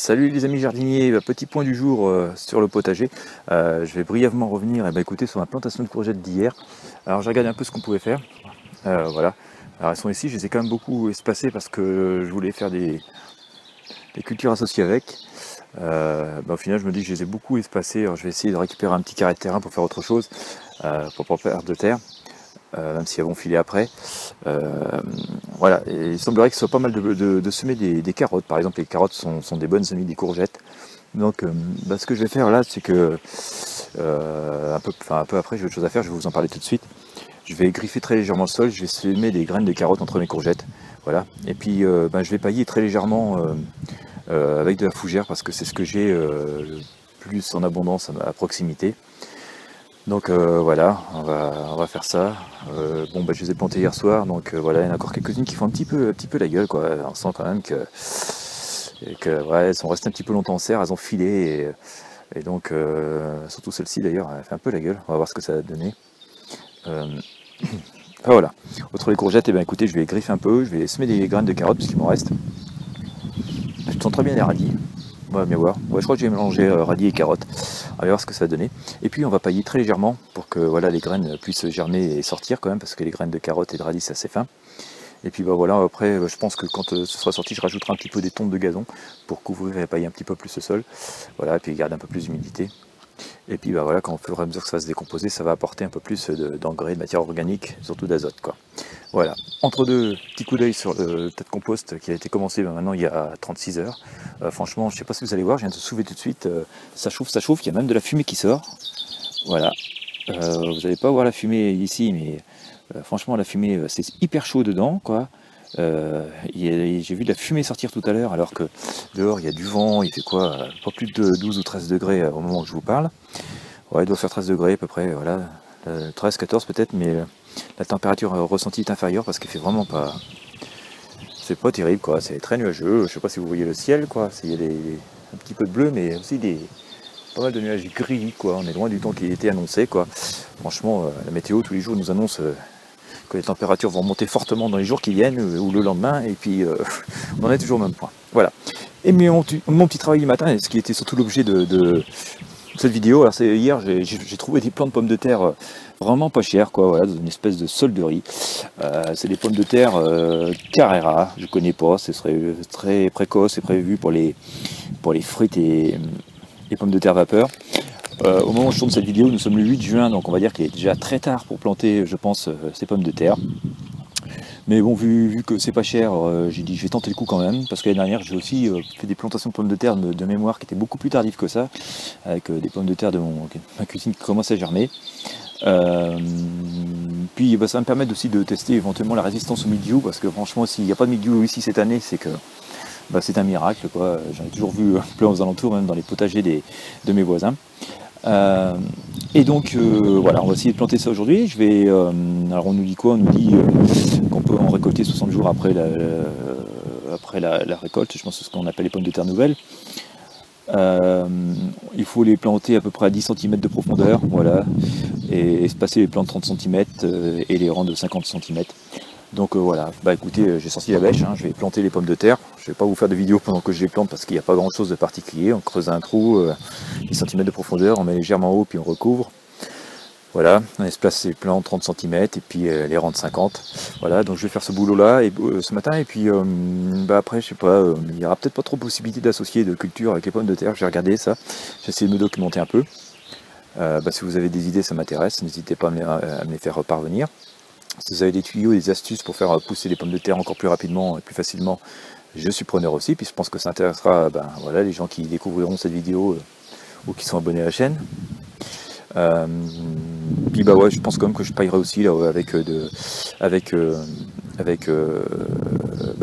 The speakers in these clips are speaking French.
Salut les amis jardiniers, petit point du jour sur le potager. Je vais brièvement revenir écoutez, sur ma plantation de courgettes d'hier. Alors j'ai regardé un peu ce qu'on pouvait faire. Voilà. Alors elles sont ici, je les ai quand même beaucoup espacées parce que je voulais faire des cultures associées avec. Au final je me dis que je les ai beaucoup espacées. Alors je vais essayer de récupérer un petit carré de terrain pour faire autre chose, pour pas perdre de terre. Même si elles vont filer après. Voilà, et il semblerait que ce soit pas mal de semer des carottes. Par exemple, les carottes sont des bonnes amies des courgettes. Donc, ce que je vais faire là, c'est que un peu après, j'ai autre chose à faire. Je vais vous en parler tout de suite. Je vais griffer très légèrement le sol. Je vais semer des graines de carottes entre mes courgettes. Voilà. Et puis, je vais pailler très légèrement avec de la fougère parce que c'est ce que j'ai le plus en abondance à proximité. Donc voilà, on va faire ça. Je les ai plantées hier soir, donc voilà, il y en a encore quelques-unes qui font un petit peu la gueule, quoi. On sent quand même que ouais, elles sont restées un petit peu longtemps en serre, elles ont filé, et donc surtout celle-ci d'ailleurs, elle fait un peu la gueule. On va voir ce que ça va donner. Voilà. Autre les courgettes, écoutez, je vais les griffer un peu, je vais semer des graines de carottes puisqu'il m'en reste. Je sens très bien les radis. On va bien voir. Ouais, je crois que j'ai mélangé radis et carottes. On va voir ce que ça va donner. Et puis on va pailler très légèrement pour que voilà, les graines puissent germer et sortir quand même, parce que les graines de carottes et de radis c'est assez fin. Et puis voilà, après je pense que quand ce sera sorti, je rajouterai un petit peu des tontes de gazon pour couvrir et pailler un petit peu plus le sol. Voilà, et puis garder un peu plus d'humidité. Et puis voilà, quand au fur et à mesure que ça va se décomposer, ça va apporter un peu plus d'engrais, de matière organique, surtout d'azote, quoi. Voilà, entre deux petits coups d'œil sur le tas de compost qui a été commencé maintenant il y a 36 heures. Franchement, je ne sais pas si vous allez voir, je viens de se soulever tout de suite, ça chauffe, il y a même de la fumée qui sort. Voilà, vous n'allez pas voir la fumée ici, mais franchement la fumée c'est hyper chaud dedans, quoi. J'ai vu de la fumée sortir tout à l'heure alors que dehors il y a du vent, il fait quoi, pas plus de 12 ou 13 degrés au moment où je vous parle. Ouais, il doit faire 13 degrés à peu près, voilà, 13-14 peut-être, mais la température ressentie est inférieure parce qu'il fait vraiment pas... C'est pas terrible, quoi, c'est très nuageux. Je sais pas si vous voyez le ciel, quoi, il y a un petit peu de bleu, mais aussi pas mal de nuages gris, quoi. On est loin du temps qui était annoncé, quoi. Franchement, la météo tous les jours nous annonce que les températures vont monter fortement dans les jours qui viennent ou le lendemain, et puis on en est toujours au même point. Voilà. Et mon petit travail du matin, et ce qui était surtout l'objet de cette vidéo, alors c'est hier j'ai trouvé des plants de pommes de terre vraiment pas chers, quoi, voilà, dans une espèce de solderie. C'est des pommes de terre Carrera, je connais pas, ce serait très précoce, c'est prévu pour les frites et les pommes de terre vapeur. Au moment où je tourne cette vidéo, nous sommes le 8 juin, donc on va dire qu'il est déjà très tard pour planter, je pense, ces pommes de terre. Mais bon, vu que c'est pas cher, j'ai dit je vais tenter le coup quand même, parce que l'année dernière j'ai aussi fait des plantations de pommes de terre de mémoire qui étaient beaucoup plus tardives que ça, avec des pommes de terre de ma cuisine qui commençaient à germer. Puis ça va me permettre aussi de tester éventuellement la résistance au mildiou, parce que franchement s'il n'y a pas de mildiou ici cette année, c'est que c'est un miracle, quoi. J'en ai toujours vu plein aux alentours, même dans les potagers de mes voisins. Et donc voilà, on va essayer de planter ça aujourd'hui. Alors on nous dit quoi? On nous dit qu'on peut en récolter 60 jours après la récolte. Je pense que c'est ce qu'on appelle les pommes de terre nouvelles. Il faut les planter à peu près à 10 cm de profondeur, voilà, et espacer les plants de 30 cm et les rangs de 50 cm. Donc voilà, écoutez, j'ai sorti la bêche, hein, je vais planter les pommes de terre. Je vais pas vous faire de vidéo pendant que je les plante parce qu'il n'y a pas grand chose de particulier. On creuse un trou, 10 cm de profondeur, on met légèrement haut puis on recouvre. Voilà, on espace les plants 30 cm et puis les rangs de 50. Voilà, donc je vais faire ce boulot là ce matin, et puis après je sais pas, il y aura peut-être pas trop de possibilité d'associer de culture avec les pommes de terre. Je vais regarder ça, j'ai essayé de me documenter un peu. Si vous avez des idées, ça m'intéresse, n'hésitez pas à me les faire parvenir. Si vous avez des tuyaux et des astuces pour faire pousser les pommes de terre encore plus rapidement et plus facilement, je suis preneur aussi, puis je pense que ça intéressera voilà, les gens qui découvriront cette vidéo ou qui sont abonnés à la chaîne. Puis ouais, je pense quand même que je paillerai aussi là, avec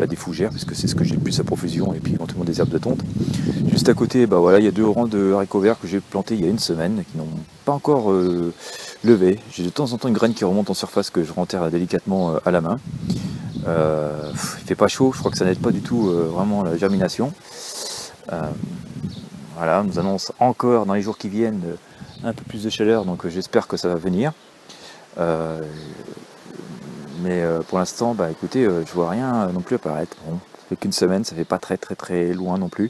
des fougères, parce que c'est ce que j'ai le plus à profusion, et puis éventuellement des herbes de tonte. Juste à côté, voilà, il y a 2 rangs de haricots verts que j'ai plantés il y a une semaine, qui n'ont pas encore levé. J'ai de temps en temps une graine qui remonte en surface que je renterre délicatement à la main. Il fait pas chaud, je crois que ça n'aide pas du tout vraiment la germination. Voilà, on nous annonce encore dans les jours qui viennent un peu plus de chaleur, donc j'espère que ça va venir. Mais pour l'instant, écoutez, je vois rien non plus apparaître. Bon, ça fait qu'une semaine, ça fait pas très loin non plus.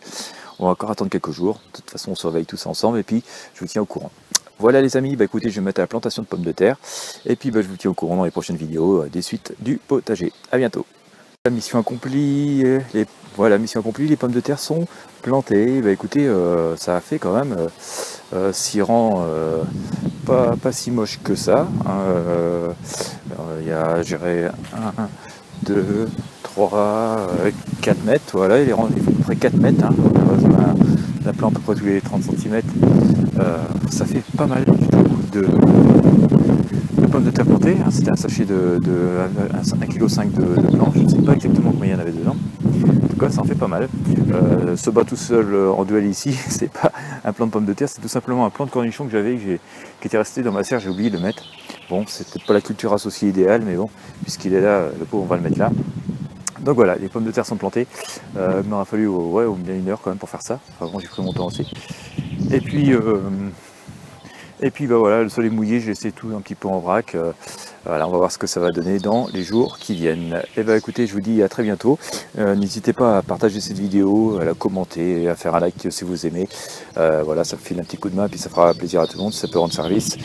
on va encore attendre quelques jours. De toute façon, on surveille tout ça ensemble et puis je vous tiens au courant. Voilà les amis, bah écoutez, je vais me mettre à la plantation de pommes de terre et puis bah, je vous tiens au courant dans les prochaines vidéos des suites du potager. À bientôt. La mission accomplie, voilà, mission accomplie, les pommes de terre sont plantées. Bah écoutez, ça a fait quand même 6 rangs pas si moche que ça. Il y a, je dirais, 1, 2, 3, 4 mètres, voilà, il font à peu près 4 mètres, hein. La plante à peu près tous les 30 cm. Ça fait pas mal du tout de pommes de terre plantées, hein. C'était un sachet de 1,5 kg de blanc, je ne sais pas exactement combien il y en avait dedans. En tout cas, ça en fait pas mal. Se bat tout seul en duel ici, c'est pas un plant de pommes de terre, c'est tout simplement un plant de cornichon que j'avais, qui était resté dans ma serre, j'ai oublié de le mettre. Bon, c'est peut-être pas la culture associée idéale, mais bon, puisqu'il est là, le pauvre, on va le mettre là. Donc voilà, les pommes de terre sont plantées. Il m'aura fallu ouais, au bien 1 heure quand même pour faire ça. Enfin bon, j'ai pris mon temps aussi. Et puis bah voilà, le sol est mouillé, j'ai laissé tout un petit peu en vrac. Voilà, on va voir ce que ça va donner dans les jours qui viennent. Et bah écoutez, je vous dis à très bientôt. N'hésitez pas à partager cette vidéo, à la commenter, à faire un like si vous aimez. Voilà, ça me file un petit coup de main, puis ça fera plaisir à tout le monde, ça peut rendre service.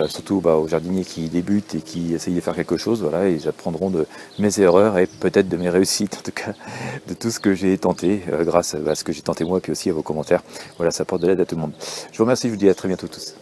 Surtout bah, aux jardiniers qui débutent et qui essayent de faire quelque chose. Voilà, ils apprendront de mes erreurs et peut-être de mes réussites, en tout cas de tout ce que j'ai tenté, grâce à ce que j'ai tenté moi, puis aussi à vos commentaires. Voilà, ça apporte de l'aide à tout le monde. Je vous remercie, je vous dis à très bientôt tous.